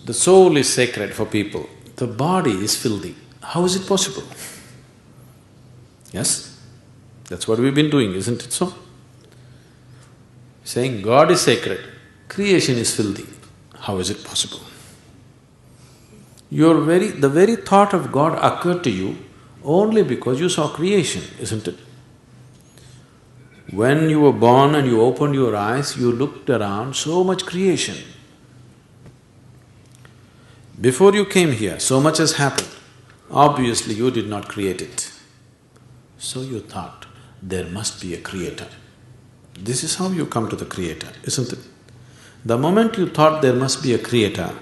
The soul is sacred for people, the body is filthy. How is it possible? Yes? That's what we've been doing, isn't it so? Saying God is sacred, creation is filthy. How is it possible? The very thought of God occurred to you only because you saw creation, isn't it? When you were born and you opened your eyes, you looked around, so much creation. Before you came here, so much has happened. Obviously, you did not create it. So you thought, there must be a creator. This is how you come to the creator, isn't it? The moment you thought there must be a creator,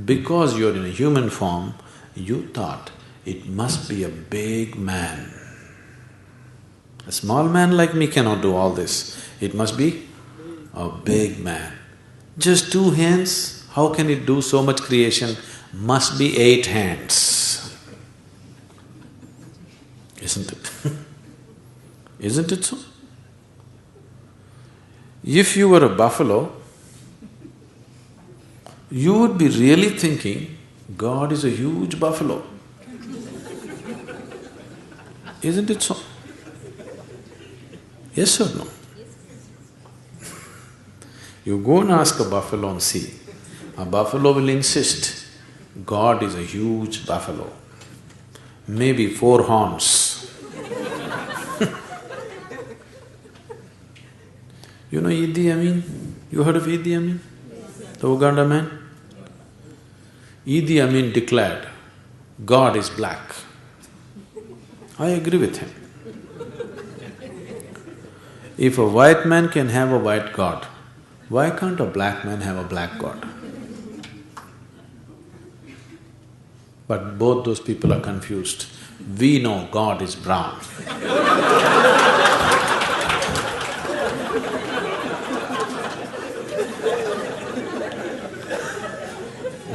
because you're in a human form, you thought it must be a big man. A small man like me cannot do all this. It must be a big man. Just 2 hands, how can it do so much creation? Must be 8 hands. Isn't it? Isn't it so? If you were a buffalo, you would be really thinking, God is a huge buffalo. Isn't it so? Yes or no? You go and ask a buffalo and see. A buffalo will insist, God is a huge buffalo, maybe 4 horns. You know Idi Amin? You heard of Idi Amin? The Uganda man? Idi Amin declared, God is black. I agree with him. If a white man can have a white God, why can't a black man have a black God? But both those people are confused. We know God is brown.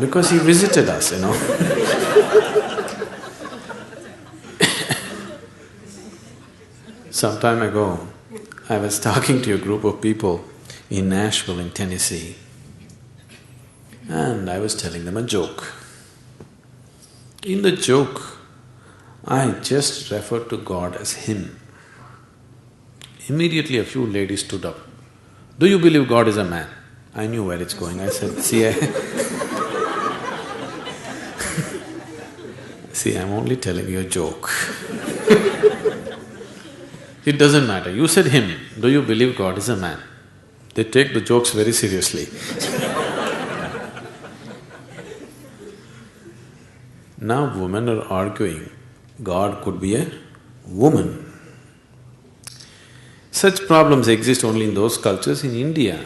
Because he visited us, you know. Some time ago, I was talking to a group of people in Nashville in Tennessee, and I was telling them a joke. In the joke, I just referred to God as Him. Immediately a few ladies stood up. Do you believe God is a man? I knew where it's going. I said, see, I'm only telling you a joke. It doesn't matter. You said Him. Do you believe God is a man? They take the jokes very seriously. Now women are arguing, God could be a woman. Such problems exist only in those cultures. In India,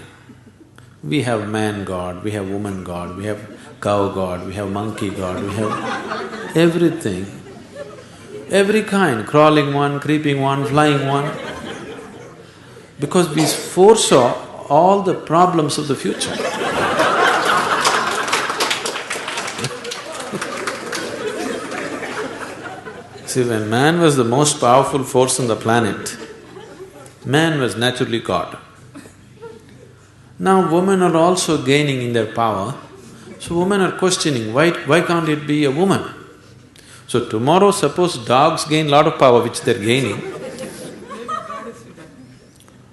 we have man God, we have woman God, we have cow God, we have monkey God, we have everything. Every kind, crawling one, creeping one, flying one. Because we foresaw all the problems of the future. See, when man was the most powerful force on the planet, man was naturally God. Now women are also gaining in their power, so women are questioning, why can't it be a woman? So tomorrow, suppose dogs gain lot of power which they're gaining,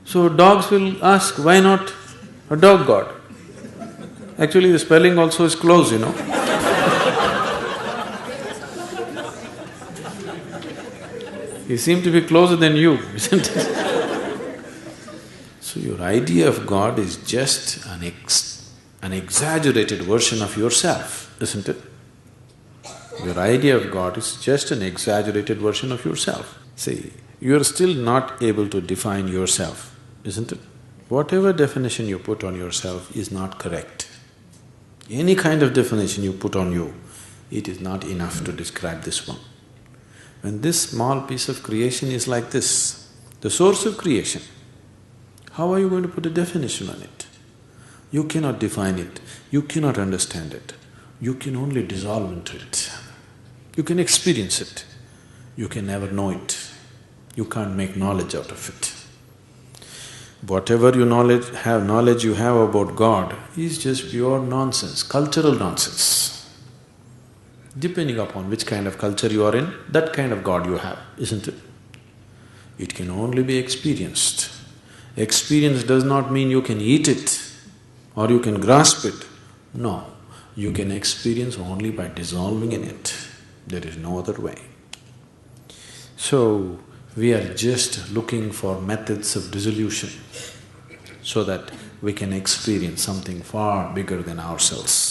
so dogs will ask, why not a dog god? Actually the spelling also is close, you know. He seemed to be closer than you, isn't it? So your idea of God is just an exaggerated version of yourself, isn't it? Your idea of God is just an exaggerated version of yourself. See, you're still not able to define yourself, isn't it? Whatever definition you put on yourself is not correct. Any kind of definition you put on you, it is not enough to describe this one. When this small piece of creation is like this, the source of creation, how are you going to put a definition on it? You cannot define it, you cannot understand it, you can only dissolve into it. You can experience it, you can never know it, you can't make knowledge out of it. Whatever knowledge you have about God is just pure nonsense, cultural nonsense. Depending upon which kind of culture you are in, that kind of God you have, isn't it? It can only be experienced. Experience does not mean you can eat it or you can grasp it. No, you can experience only by dissolving in it. There is no other way. So, we are just looking for methods of dissolution so that we can experience something far bigger than ourselves.